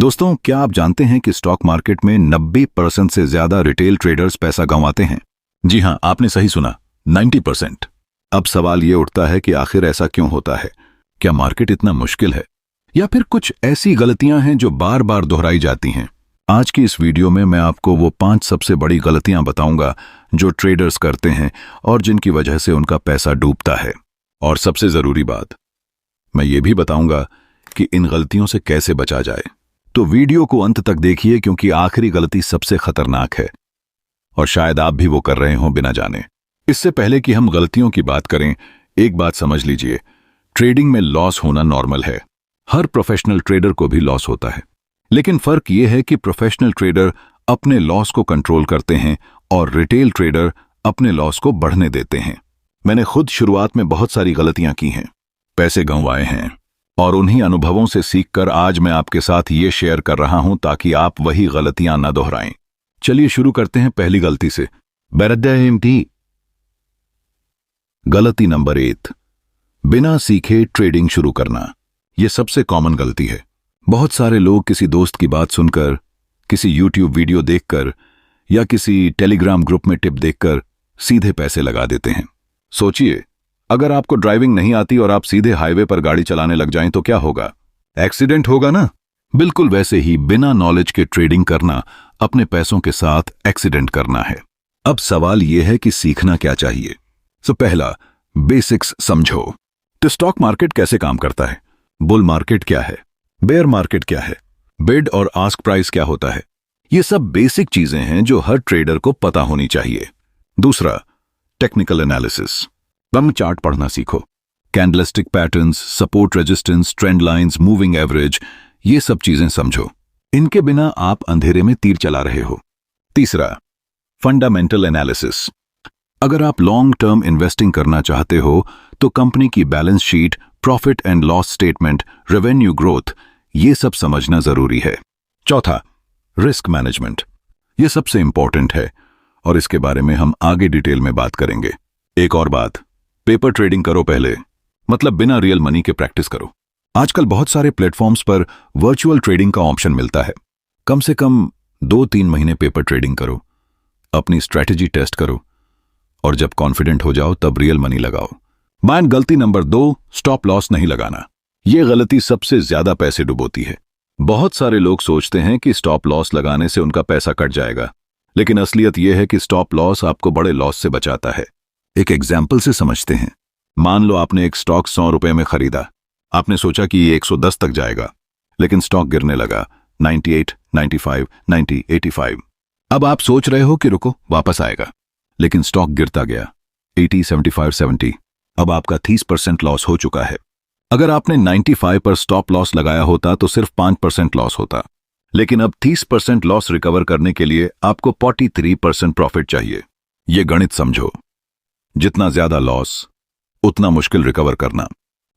दोस्तों, क्या आप जानते हैं कि स्टॉक मार्केट में 90% से ज्यादा रिटेल ट्रेडर्स पैसा गंवाते हैं? जी हां, आपने सही सुना, 90%। अब सवाल ये उठता है कि आखिर ऐसा क्यों होता है? क्या मार्केट इतना मुश्किल है या फिर कुछ ऐसी गलतियां हैं जो बार बार दोहराई जाती हैं? आज की इस वीडियो में मैं आपको वो 5 सबसे बड़ी गलतियां बताऊंगा जो ट्रेडर्स करते हैं और जिनकी वजह से उनका पैसा डूबता है। और सबसे जरूरी बात, मैं ये भी बताऊंगा कि इन गलतियों से कैसे बचा जाए। तो वीडियो को अंत तक देखिए, क्योंकि आखिरी गलती सबसे खतरनाक है और शायद आप भी वो कर रहे हों बिना जाने। इससे पहले कि हम गलतियों की बात करें, एक बात समझ लीजिए, ट्रेडिंग में लॉस होना नॉर्मल है। हर प्रोफेशनल ट्रेडर को भी लॉस होता है, लेकिन फर्क यह है कि प्रोफेशनल ट्रेडर अपने लॉस को कंट्रोल करते हैं और रिटेल ट्रेडर अपने लॉस को बढ़ने देते हैं। मैंने खुद शुरुआत में बहुत सारी गलतियां की हैं, पैसे गंवाए हैं, और उन्हीं अनुभवों से सीखकर आज मैं आपके साथ ये शेयर कर रहा हूं ताकि आप वही गलतियां न दोहराएं। चलिए शुरू करते हैं पहली गलती से। गलती नंबर 1, बिना सीखे ट्रेडिंग शुरू करना। यह सबसे कॉमन गलती है। बहुत सारे लोग किसी दोस्त की बात सुनकर, किसी यूट्यूब वीडियो देखकर या किसी टेलीग्राम ग्रुप में टिप देखकर सीधे पैसे लगा देते हैं। सोचिए, अगर आपको ड्राइविंग नहीं आती और आप सीधे हाईवे पर गाड़ी चलाने लग जाएं तो क्या होगा? एक्सीडेंट होगा ना? बिल्कुल वैसे ही बिना नॉलेज के ट्रेडिंग करना अपने पैसों के साथ एक्सीडेंट करना है। अब सवाल यह है कि सीखना क्या चाहिए। तो पहला, बेसिक्स समझो। तो स्टॉक मार्केट कैसे काम करता है? बुल मार्केट क्या है? बेयर मार्केट क्या है? बिड और आस्क प्राइस क्या होता है? ये सब बेसिक चीजें हैं जो हर ट्रेडर को पता होनी चाहिए। दूसरा, टेक्निकल एनालिसिस। बम चार्ट पढ़ना सीखो। Candlestick patterns, support resistance, trend lines, moving average, ये सब चीजें समझो। इनके बिना आप अंधेरे में तीर चला रहे हो। तीसरा, फंडामेंटल एनालिसिस। अगर आप लॉन्ग टर्म इन्वेस्टिंग करना चाहते हो तो कंपनी की balance sheet, profit and loss statement, revenue growth, ये सब समझना जरूरी है। चौथा, रिस्क मैनेजमेंट। ये सबसे इंपॉर्टेंट है और इसके बारे में हम आगे डिटेल में बात करेंगे। एक और बात, पेपर ट्रेडिंग करो पहले, मतलब बिना रियल मनी के प्रैक्टिस करो। आजकल बहुत सारे प्लेटफॉर्म्स पर वर्चुअल ट्रेडिंग का ऑप्शन मिलता है। कम से कम 2-3 महीने पेपर ट्रेडिंग करो, अपनी स्ट्रैटेजी टेस्ट करो और जब कॉन्फिडेंट हो जाओ तब रियल मनी लगाओ। गलती नंबर 2, स्टॉप लॉस नहीं लगाना। यह गलती सबसे ज्यादा पैसे डुबोती है। बहुत सारे लोग सोचते हैं कि स्टॉप लॉस लगाने से उनका पैसा कट जाएगा, लेकिन असलियत यह है कि स्टॉप लॉस आपको बड़े लॉस से बचाता है। एक एग्जाम्पल से समझते हैं। मान लो आपने एक स्टॉक 100 रुपए में खरीदा। आपने सोचा कि ये 110 तक जाएगा, लेकिन स्टॉक गिरने लगा 98, 95, 90, 85। अब आप सोच रहे हो कि रुको, वापस आएगा, लेकिन स्टॉक गिरता गया 80, 75, 70। अब आपका 30% लॉस हो चुका है। अगर आपने 95 पर स्टॉप लॉस लगाया होता तो सिर्फ 5% लॉस होता, लेकिन अब 30% लॉस रिकवर करने के लिए आपको 43% प्रॉफिट चाहिए। यह गणित समझो, जितना ज्यादा लॉस उतना मुश्किल रिकवर करना।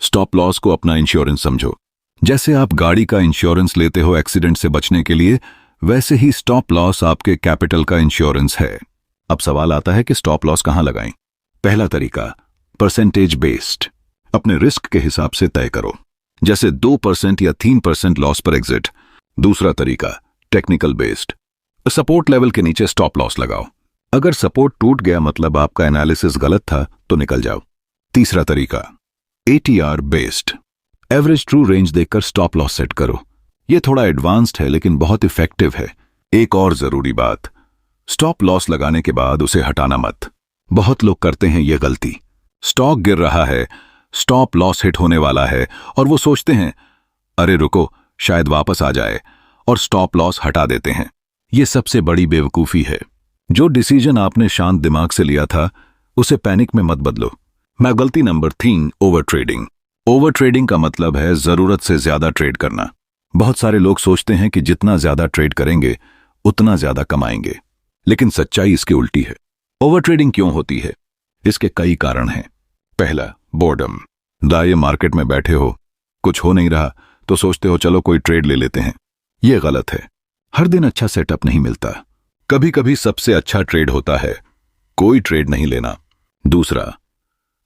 स्टॉप लॉस को अपना इंश्योरेंस समझो। जैसे आप गाड़ी का इंश्योरेंस लेते हो एक्सीडेंट से बचने के लिए, वैसे ही स्टॉप लॉस आपके कैपिटल का इंश्योरेंस है। अब सवाल आता है कि स्टॉप लॉस कहां लगाएं? पहला तरीका, परसेंटेज बेस्ड। अपने रिस्क के हिसाब से तय करो, जैसे 2% या 3% लॉस पर एग्जिट। दूसरा तरीका, टेक्निकल बेस्ड। सपोर्ट लेवल के नीचे स्टॉप लॉस लगाओ। अगर सपोर्ट टूट गया मतलब आपका एनालिसिस गलत था तो निकल जाओ। तीसरा तरीका, ATR based. Average true range देखकर स्टॉप लॉस सेट करो। यह थोड़ा एडवांस्ड है लेकिन बहुत इफेक्टिव है। एक और जरूरी बात, स्टॉप लॉस लगाने के बाद उसे हटाना मत। बहुत लोग करते हैं यह गलती। स्टॉक गिर रहा है, स्टॉप लॉस हिट होने वाला है और वो सोचते हैं अरे रुको, शायद वापस आ जाए, और स्टॉप लॉस हटा देते हैं। यह सबसे बड़ी बेवकूफी है। जो डिसीजन आपने शांत दिमाग से लिया था उसे पैनिक में मत बदलो। गलती number 3, over trading. Over trading का मतलब है जरूरत से ज्यादा ट्रेड करना। बहुत सारे लोग सोचते हैं कि जितना ज्यादा ट्रेड करेंगे उतना ज्यादा कमाएंगे, लेकिन सच्चाई इसकी उल्टी है। ओवर ट्रेडिंग क्यों होती है? इसके कई कारण हैं। पहला, बोर्डम। दाएं मार्केट में बैठे हो, कुछ हो नहीं रहा तो सोचते हो चलो कोई ट्रेड ले लेते हैं। यह गलत है। हर दिन अच्छा सेटअप नहीं मिलता। कभी कभी सबसे अच्छा ट्रेड होता है कोई ट्रेड नहीं लेना। दूसरा,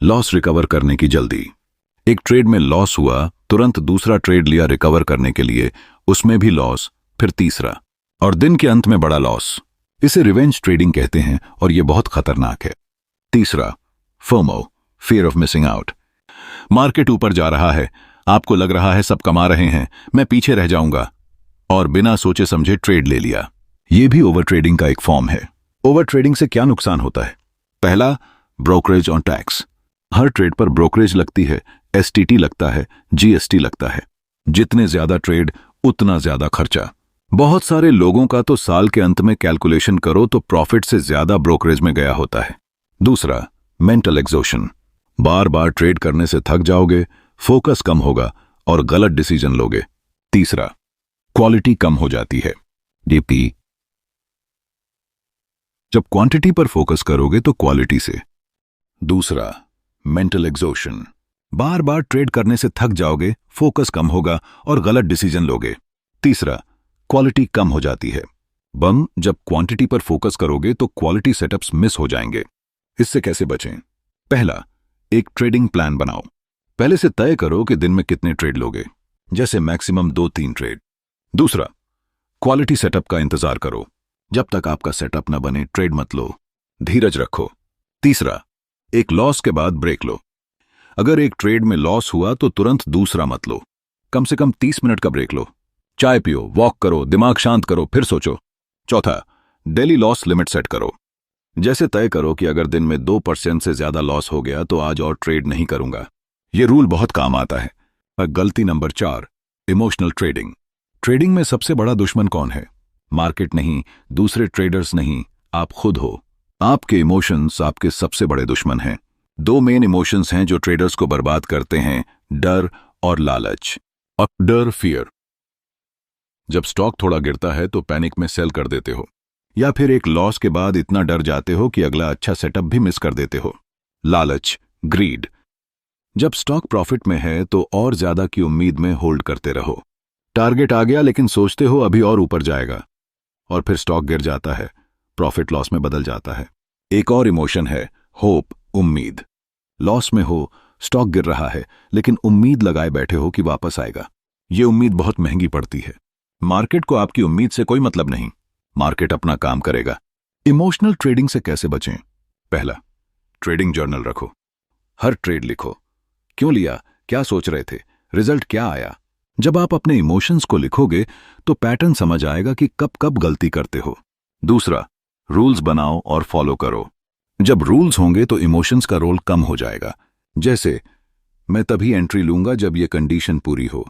लॉस रिकवर करने की जल्दी। एक ट्रेड में लॉस हुआ, तुरंत दूसरा ट्रेड लिया रिकवर करने के लिए, उसमें भी लॉस, फिर तीसरा और दिन के अंत में बड़ा लॉस। इसे रिवेंज ट्रेडिंग कहते हैं और यह बहुत खतरनाक है। तीसरा, FOMO, fear of missing out. Market ऊपर जा रहा है, आपको लग रहा है सब कमा रहे हैं, मैं पीछे रह जाऊंगा, और बिना सोचे समझे ट्रेड ले लिया। यह भी ओवर ट्रेडिंग का एक फॉर्म है। ओवर ट्रेडिंग से क्या नुकसान होता है? पहला, brokerage on tax. Her trade पर ब्रोकरेज लगती है, एसटीटी लगता है, जीएसटी लगता है। जितने ज्यादा ट्रेड उतना ज्यादा खर्चा। बहुत सारे लोगों का तो साल के अंत में कैलकुलेशन करो तो प्रॉफिट से ज्यादा ब्रोकरेज में गया होता है। दूसरा, मेंटल एग्जॉशन। बार बार ट्रेड करने से थक जाओगे, फोकस कम होगा और गलत डिसीजन लोगे। तीसरा, क्वालिटी कम हो जाती है, डीपी। जब क्वांटिटी पर फोकस करोगे तो क्वालिटी से। दूसरा, मेंटल एग्जॉशन। बार बार ट्रेड करने से थक जाओगे, फोकस कम होगा और गलत डिसीजन लोगे। तीसरा, क्वालिटी कम हो जाती है। जब क्वांटिटी पर फोकस करोगे तो क्वालिटी सेटअप्स मिस हो जाएंगे। इससे कैसे बचें? पहला, एक ट्रेडिंग प्लान बनाओ। पहले से तय करो कि दिन में कितने ट्रेड लोगे, जैसे मैक्सिमम 2-3 ट्रेड। दूसरा, क्वालिटी सेटअप का इंतजार करो। जब तक आपका सेटअप न बने ट्रेड मत लो, धीरज रखो। तीसरा, एक लॉस के बाद ब्रेक लो। अगर एक ट्रेड में लॉस हुआ तो तुरंत दूसरा मत लो, कम से कम 30 मिनट का ब्रेक लो। चाय पियो, वॉक करो, दिमाग शांत करो, फिर सोचो। चौथा, डेली लॉस लिमिट सेट करो। जैसे तय करो कि अगर दिन में 2% से ज्यादा लॉस हो गया तो आज और ट्रेड नहीं करूंगा। यह रूल बहुत काम आता है। और गलती नंबर 4, इमोशनल ट्रेडिंग। ट्रेडिंग में सबसे बड़ा दुश्मन कौन है? मार्केट नहीं, दूसरे ट्रेडर्स नहीं, आप खुद हो। आपके इमोशंस आपके सबसे बड़े दुश्मन हैं। 2 मेन इमोशंस हैं जो ट्रेडर्स को बर्बाद करते हैं, डर और लालच। और डर, फियर। जब स्टॉक थोड़ा गिरता है तो पैनिक में सेल कर देते हो, या फिर एक लॉस के बाद इतना डर जाते हो कि अगला अच्छा सेटअप भी मिस कर देते हो। लालच, ग्रीड। जब स्टॉक प्रॉफिट में है तो और ज्यादा की उम्मीद में होल्ड करते रहो। टारगेट आ गया लेकिन सोचते हो अभी और ऊपर जाएगा, और फिर स्टॉक गिर जाता है, प्रॉफिट लॉस में बदल जाता है। एक और इमोशन है होप, उम्मीद। लॉस में हो, स्टॉक गिर रहा है, लेकिन उम्मीद लगाए बैठे हो कि वापस आएगा। ये उम्मीद बहुत महंगी पड़ती है। मार्केट को आपकी उम्मीद से कोई मतलब नहीं, मार्केट अपना काम करेगा। इमोशनल ट्रेडिंग से कैसे बचें? पहला, ट्रेडिंग जर्नल रखो। हर ट्रेड लिखो, क्यों लिया, क्या सोच रहे थे, रिजल्ट क्या आया। जब आप अपने इमोशंस को लिखोगे तो पैटर्न समझ आएगा कि कब कब गलती करते हो। दूसरा, रूल्स बनाओ और फॉलो करो। जब रूल्स होंगे तो इमोशंस का रोल कम हो जाएगा। जैसे, मैं तभी एंट्री लूंगा जब यह कंडीशन पूरी हो,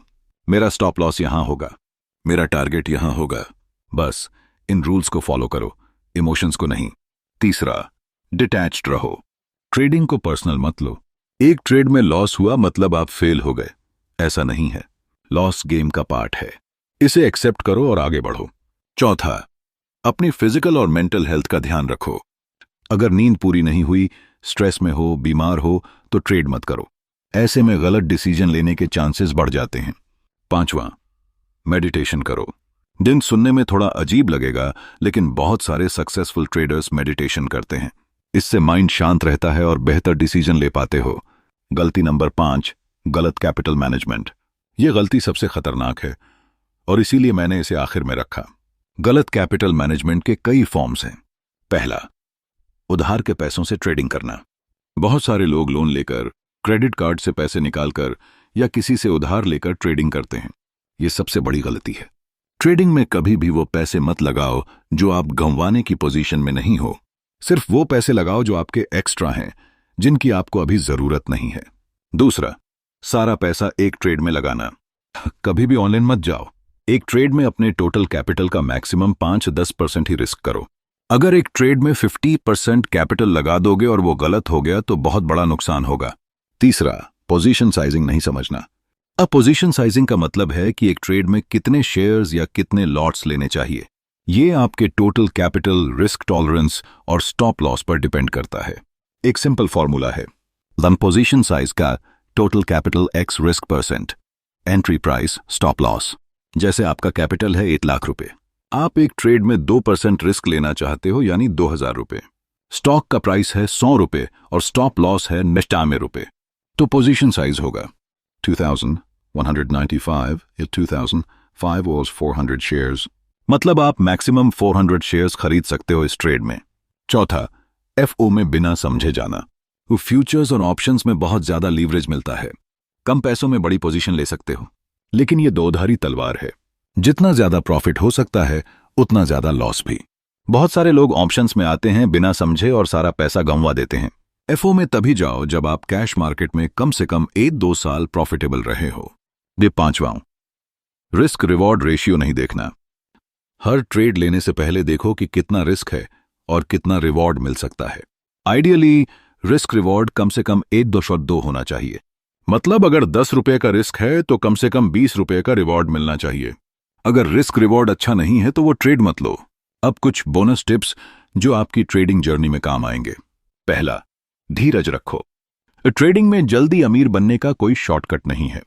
मेरा स्टॉप लॉस यहां होगा, मेरा टारगेट यहां होगा। बस इन रूल्स को फॉलो करो, इमोशंस को नहीं। तीसरा, डिटैच्ड रहो। ट्रेडिंग को पर्सनल मत लो। एक ट्रेड में लॉस हुआ मतलब आप फेल हो गए, ऐसा नहीं है। लॉस गेम का पार्ट है, इसे एक्सेप्ट करो और आगे बढ़ो। चौथा, अपनी फिजिकल और मेंटल हेल्थ का ध्यान रखो। अगर नींद पूरी नहीं हुई, स्ट्रेस में हो, बीमार हो तो ट्रेड मत करो। ऐसे में गलत डिसीजन लेने के चांसेस बढ़ जाते हैं। पांचवा, मेडिटेशन करो। दिन सुनने में थोड़ा अजीब लगेगा, लेकिन बहुत सारे सक्सेसफुल ट्रेडर्स मेडिटेशन करते हैं। इससे माइंड शांत रहता है और बेहतर डिसीजन ले पाते हो। गलती नंबर 5, गलत कैपिटल मैनेजमेंट। यह गलती सबसे खतरनाक है और इसीलिए मैंने इसे आखिर में रखा। गलत कैपिटल मैनेजमेंट के कई फॉर्म्स हैं। पहला, उधार के पैसों से ट्रेडिंग करना। बहुत सारे लोग लोन लेकर, क्रेडिट कार्ड से पैसे निकालकर या किसी से उधार लेकर ट्रेडिंग करते हैं। यह सबसे बड़ी गलती है। ट्रेडिंग में कभी भी वो पैसे मत लगाओ जो आप गंवाने की पोजीशन में नहीं हो। सिर्फ वो पैसे लगाओ जो आपके एक्स्ट्रा हैं, जिनकी आपको अभी जरूरत नहीं है। दूसरा, सारा पैसा एक ट्रेड में लगाना। कभी भी ऑनलाइन मत जाओ। एक ट्रेड में अपने टोटल कैपिटल का मैक्सिमम 5-10% ही रिस्क करो। अगर एक ट्रेड में 50% कैपिटल लगा दोगे और वो गलत हो गया तो बहुत बड़ा नुकसान होगा। तीसरा, पोजीशन साइजिंग नहीं समझना। अब पोजीशन साइजिंग का मतलब है कि एक ट्रेड में कितने शेयर्स या कितने लॉट्स लेने चाहिए। ये आपके टोटल कैपिटल, रिस्क टॉलरेंस और स्टॉप लॉस पर डिपेंड करता है। एक सिंपल फॉर्मूला है, वन पोजीशन साइज का total capital x risk %, entry price, stop loss. जैसे आपका कैपिटल है 1 लाख रुपए, आप एक ट्रेड में 2% रिस्क लेना चाहते हो, यानी 2000 रुपए। स्टॉक का प्राइस है 100 रुपए और स्टॉप लॉस है 99 रुपए, तो पोजीशन साइज होगा 2195 या 5 was 400 शेयर्स, मतलब आप मैक्सिमम 400 शेयर्स खरीद सकते हो इस ट्रेड में। चौथा, एफओ में बिना समझे जाना। फ्यूचर्स और ऑप्शंस में बहुत ज्यादा लीवरेज मिलता है, कम पैसों में बड़ी पोजीशन ले सकते हो, लेकिन ये दोधारी तलवार है। जितना ज्यादा प्रॉफिट हो सकता है उतना ज्यादा लॉस भी। बहुत सारे लोग ऑप्शंस में आते हैं बिना समझे और सारा पैसा गंवा देते हैं। एफओ में तभी जाओ जब आप कैश मार्केट में कम से कम 1-2 साल प्रॉफिटेबल रहे हो। ये पांचवां, रिस्क रिवॉर्ड रेशियो नहीं देखना। हर ट्रेड लेने से पहले देखो कि कितना रिस्क है और कितना रिवॉर्ड मिल सकता है। आइडियली रिस्क रिवॉर्ड कम से कम 1:2 होना चाहिए, मतलब अगर 10 रुपए का रिस्क है तो कम से कम 20 रुपए का रिवॉर्ड मिलना चाहिए। अगर रिस्क रिवॉर्ड अच्छा नहीं है तो वो ट्रेड मत लो। अब कुछ बोनस टिप्स जो आपकी ट्रेडिंग जर्नी में काम आएंगे। पहला, धीरज रखो। ट्रेडिंग में जल्दी अमीर बनने का कोई शॉर्टकट नहीं है।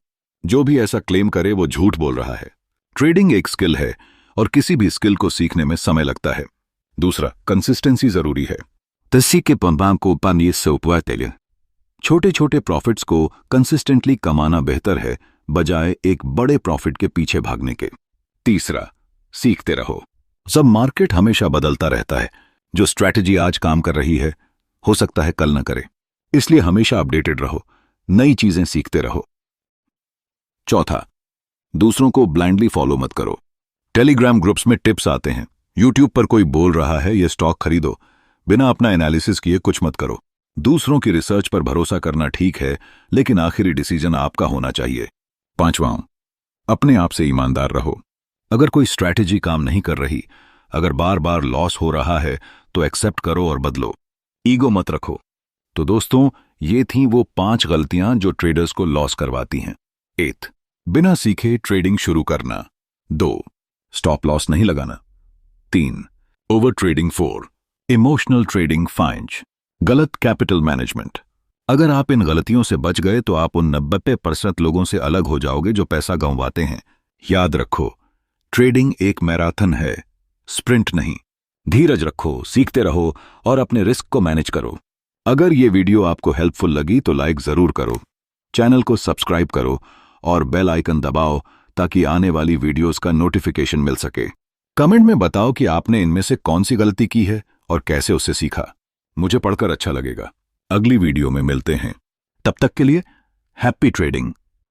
जो भी ऐसा क्लेम करे वो झूठ बोल रहा है। ट्रेडिंग एक स्किल है और किसी भी स्किल को सीखने में समय लगता है। दूसरा, कंसिस्टेंसी जरूरी है। तस्सी पंबां को पानी से उपवाते छोटे छोटे प्रॉफिट्स को कंसिस्टेंटली कमाना बेहतर है बजाय एक बड़े प्रॉफिट के पीछे भागने के। तीसरा, सीखते रहो। सब मार्केट हमेशा बदलता रहता है। जो स्ट्रैटेजी आज काम कर रही है हो सकता है कल न करे, इसलिए हमेशा अपडेटेड रहो, नई चीजें सीखते रहो। चौथा, दूसरों को ब्लाइंडली फॉलो मत करो। टेलीग्राम ग्रुप्स में टिप्स आते हैं, यूट्यूब पर कोई बोल रहा है ये स्टॉक खरीदो, बिना अपना एनालिसिस किए कुछ मत करो। दूसरों की रिसर्च पर भरोसा करना ठीक है, लेकिन आखिरी डिसीजन आपका होना चाहिए। पांचवां, अपने आप से ईमानदार रहो। अगर कोई स्ट्रैटेजी काम नहीं कर रही, अगर बार बार लॉस हो रहा है तो एक्सेप्ट करो और बदलो, ईगो मत रखो। तो दोस्तों, ये थी वो 5 गलतियां जो ट्रेडर्स को लॉस करवाती हैं। 8, बिना सीखे ट्रेडिंग शुरू करना। 2, स्टॉप लॉस नहीं लगाना। 3, ओवर ट्रेडिंग। 4, emotional trading. 5, गलत कैपिटल मैनेजमेंट। अगर आप इन गलतियों से बच गए तो आप उन 90% लोगों से अलग हो जाओगे जो पैसा गंवाते हैं। याद रखो, ट्रेडिंग एक मैराथन है, स्प्रिंट नहीं। धीरज रखो, सीखते रहो और अपने रिस्क को मैनेज करो। अगर ये वीडियो आपको हेल्पफुल लगी तो लाइक जरूर करो, चैनल को सब्सक्राइब करो और बेल आइकन दबाओ ताकि आने वाली वीडियोस का नोटिफिकेशन मिल सके। कमेंट में बताओ कि आपने इनमें से कौन सी गलती की है और कैसे उससे सीखा। मुझे पढ़कर अच्छा लगेगा। अगली वीडियो में मिलते हैं, तब तक के लिए हैप्पी ट्रेडिंग।